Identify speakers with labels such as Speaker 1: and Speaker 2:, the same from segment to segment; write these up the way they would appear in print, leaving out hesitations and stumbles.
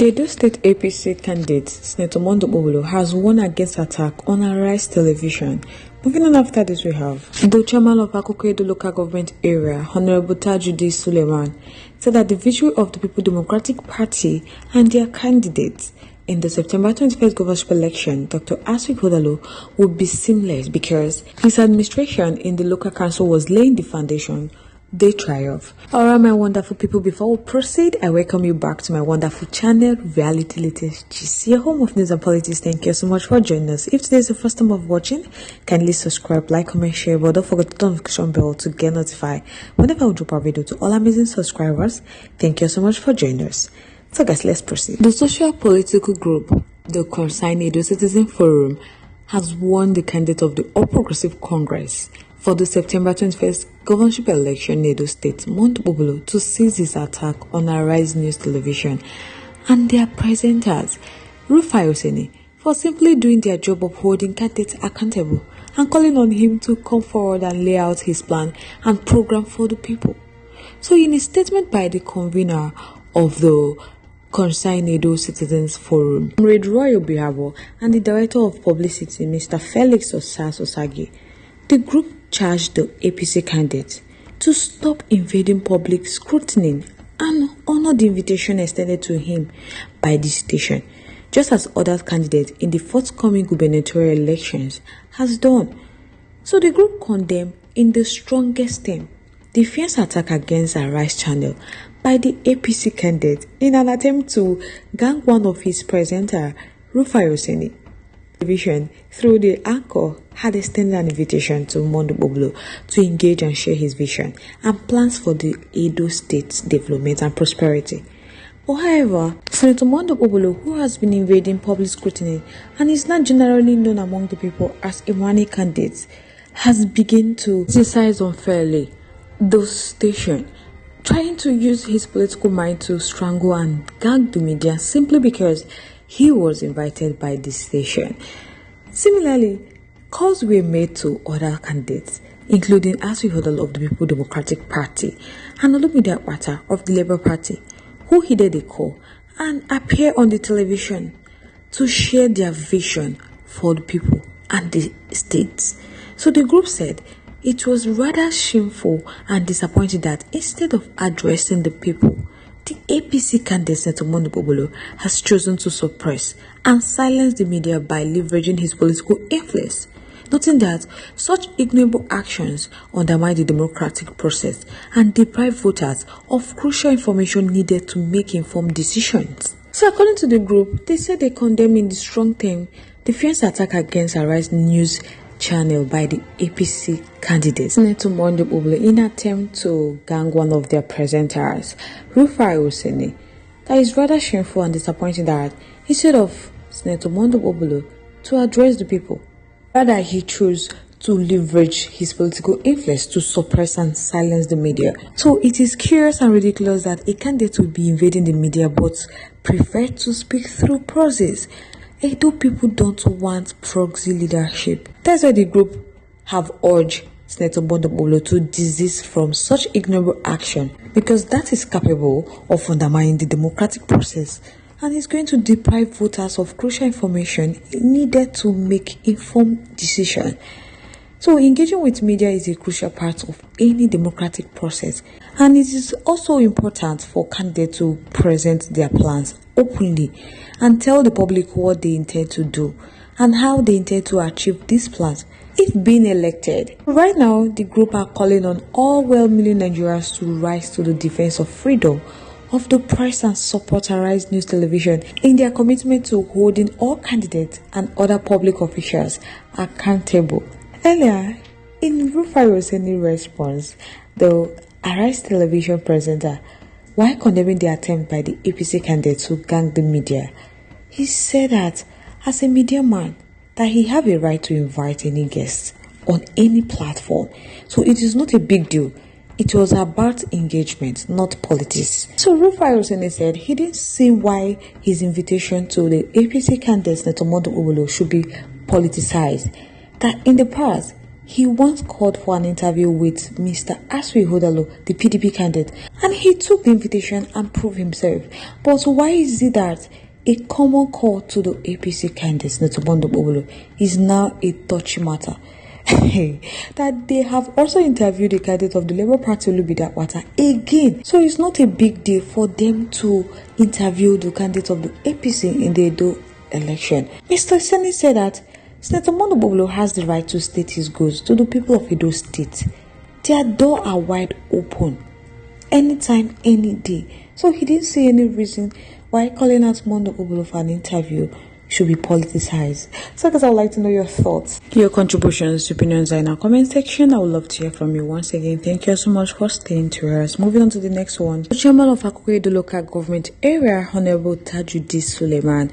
Speaker 1: The Edo State APC candidate, Senator Mondo Obolo, has won against attack on RI0USLY television. Moving on after this, we have the chairman of Akoko Edo local government area, Honorable RI0USLY, said that the victory of the People Democratic Party and their candidates in the September 21st governorship election, Dr. RI0USLY, would be seamless because his administration in the local council was laying the foundation. They triumph. Alright, my wonderful people, before we proceed, I welcome you back to my wonderful channel, Reality Latest Gist, your home of news and politics. Thank you so much for joining us. If today is the first time of watching, kindly subscribe, like, comment, share, but don't forget the notification bell to get notified whenever I drop a video. To all amazing subscribers, thank you so much for joining us. So guys, let's proceed. The social political group, the Concerned Edo Citizen Forum, has won the candidate of the All Progressive Congress for the September 21st governorship election in Edo State, Mondo Obolo, to seize his attack on Arise News Television and their presenters, RI0USLY, for simply doing their job of holding candidates accountable and calling on him to come forward and lay out his plan and program for the people. So in a statement by the convener of the Concerned Edo Citizens Forum, RI0USLY, and the Director of Publicity, Mr. Felix Osagi, the group charged the APC candidate to stop invading public scrutiny and honor the invitation extended to him by the station, just as other candidates in the forthcoming gubernatorial elections has done. So the group condemned in the strongest term the fierce attack against RI0USLY channel by the APC candidate in an attempt to gang one of his presenter, RI0USLY. Television, through the anchor, had extended an invitation to Mondo Obolo to engage and share his vision and plans for the Edo State's development and prosperity. But however, Senator Mondo Obolo, who has been invading public scrutiny and is not generally known among the people as a money candidate, has begun to criticize unfairly the station, trying to use his political mind to strangle and gag the media simply because he was invited by the station. Similarly, calls were made to other candidates, including RI0USLY of the People Democratic Party and Olumide Akpata of the Labour Party, who heeded the call and appeared on the television to share their vision for the people and the states. So the group said it was rather shameful and disappointing that instead of addressing the people, the APC candidate Senator Mondo Obolo has chosen to suppress and silence the media by leveraging his political influence, noting that such ignoble actions undermine the democratic process and deprive voters of crucial information needed to make informed decisions. So according to the group, they said they condemn in the strong term the fierce attack against RI0USLY News channel by the APC candidate Senator Mondo Obolo in an attempt to gang one of their presenters, RI0USLY. That is rather shameful and disappointing that instead of Senator Mondo Obolo to address the people, rather he chose to leverage his political influence to suppress and silence the media. So it is curious and ridiculous that a candidate will be invading the media but prefer to speak through process. Edo people don't want proxy leadership. That's why the group have urged Senator Mondo Obolo to desist from such ignoble action, because that is capable of undermining the democratic process and is going to deprive voters of crucial information needed to make informed decisions. So engaging with media is a crucial part of any democratic process, and it is also important for candidates to present their plans openly and tell the public what they intend to do and how they intend to achieve these plans if being elected. Right now, the group are calling on all well-meaning Nigerians to rise to the defense of freedom of the press and support Arise News Television in their commitment to holding all candidates and other public officials accountable. Earlier, in RI0USLY response, the Arise Television presenter, while condemning the attempt by the APC candidate to gang the media, he said that as a media man, that he have a right to invite any guests on any platform. So it is not a big deal. It was about engagement, not politics. So RI0USLY said he didn't see why his invitation to the APC candidate Senator Mondo Obolo should be politicized. That in the past, he once called for an interview with Mr. RI0USLY, the PDP candidate, and he took the invitation and proved himself. But why is it that a common call to the APC candidate, Senator Mondo Bobolo, is now a touchy matter? That they have also interviewed the candidate of the Labour Party, Olubida Wata, again. So it's not a big deal for them to interview the candidate of the APC in the Edo election. Mr. Seni said that Senator Mondo Bobolo has the right to state his goals to the people of Edo State. Their doors are wide open, anytime, any day. So he didn't see any reason why calling out Mondo Bobolo for an interview should be politicized. So guys, I would like to know your thoughts. Your contributions, opinions are in our comment section. I would love to hear from you. Once again, thank you so much for staying to us. Moving on to the next one. The chairman of Akoko Edo local government area, Honorable Tajudi Suleiman,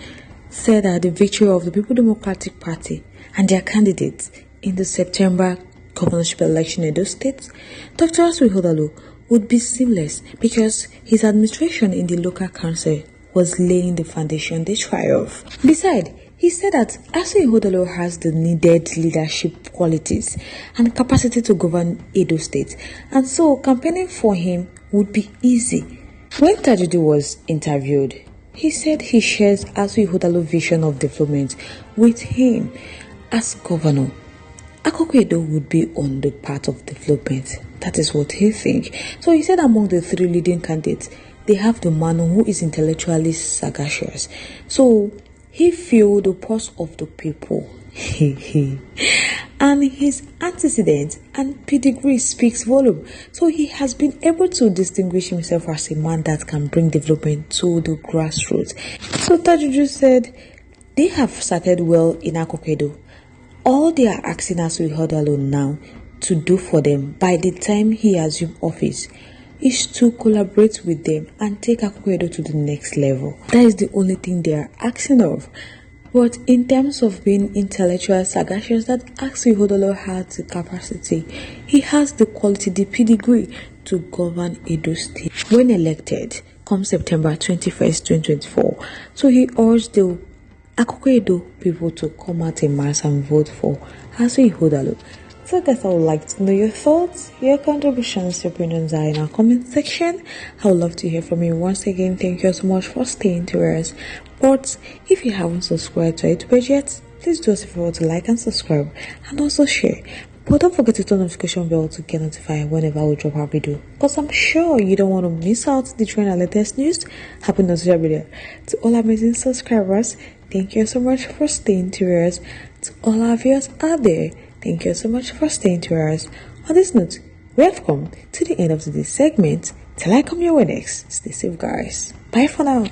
Speaker 1: said that the victory of the People Democratic Party and their candidates in the September governorship election in Edo State, Dr. RI0USLY, would be seamless because his administration in the local council was laying the foundation they try of. Besides, he said that RI0USLY has the needed leadership qualities and capacity to govern Edo State, and so campaigning for him would be easy. When Tajudi was interviewed, he said he shares RI0USLY's vision of development with him as governor. Akoko Edo would be on the path of development. That is what he thinks. So he said among the three leading candidates, they have the man who is intellectually sagacious. So he feels the pulse of the people. And his antecedents and pedigree speaks volume. So he has been able to distinguish himself as a man that can bring development to the grassroots. So Tajuju said they have started well in Akoko Edo. All they are asking RI0USLY now to do for them by the time he assumes office is to collaborate with them and take Akoko Edo to the next level. That is the only thing they are asking of. But in terms of being intellectual sagacious, that RI0USLY has the capacity. He has the quality, the pedigree to govern Edo State when elected come September 21st, 2024. So he urged the Akoko Edo people to come out in mass and vote for RI0USLY. So guys, I would like to know your thoughts, your contributions, your opinions are in our comment section. I would love to hear from you. Once again, thank you so much for staying to us. But if you haven't subscribed to our YouTube page yet, please do us a favor to like and subscribe and also share. But don't forget to turn the notification bell to get notified whenever we drop our video, because I'm sure you don't want to miss out the trend and latest news happening on social media. To all amazing subscribers, thank you so much for staying to us. To all our viewers out there, thank you so much for staying to us. On this note, we have come to the end of today's segment. Till I come your way next, stay safe guys. Bye for now.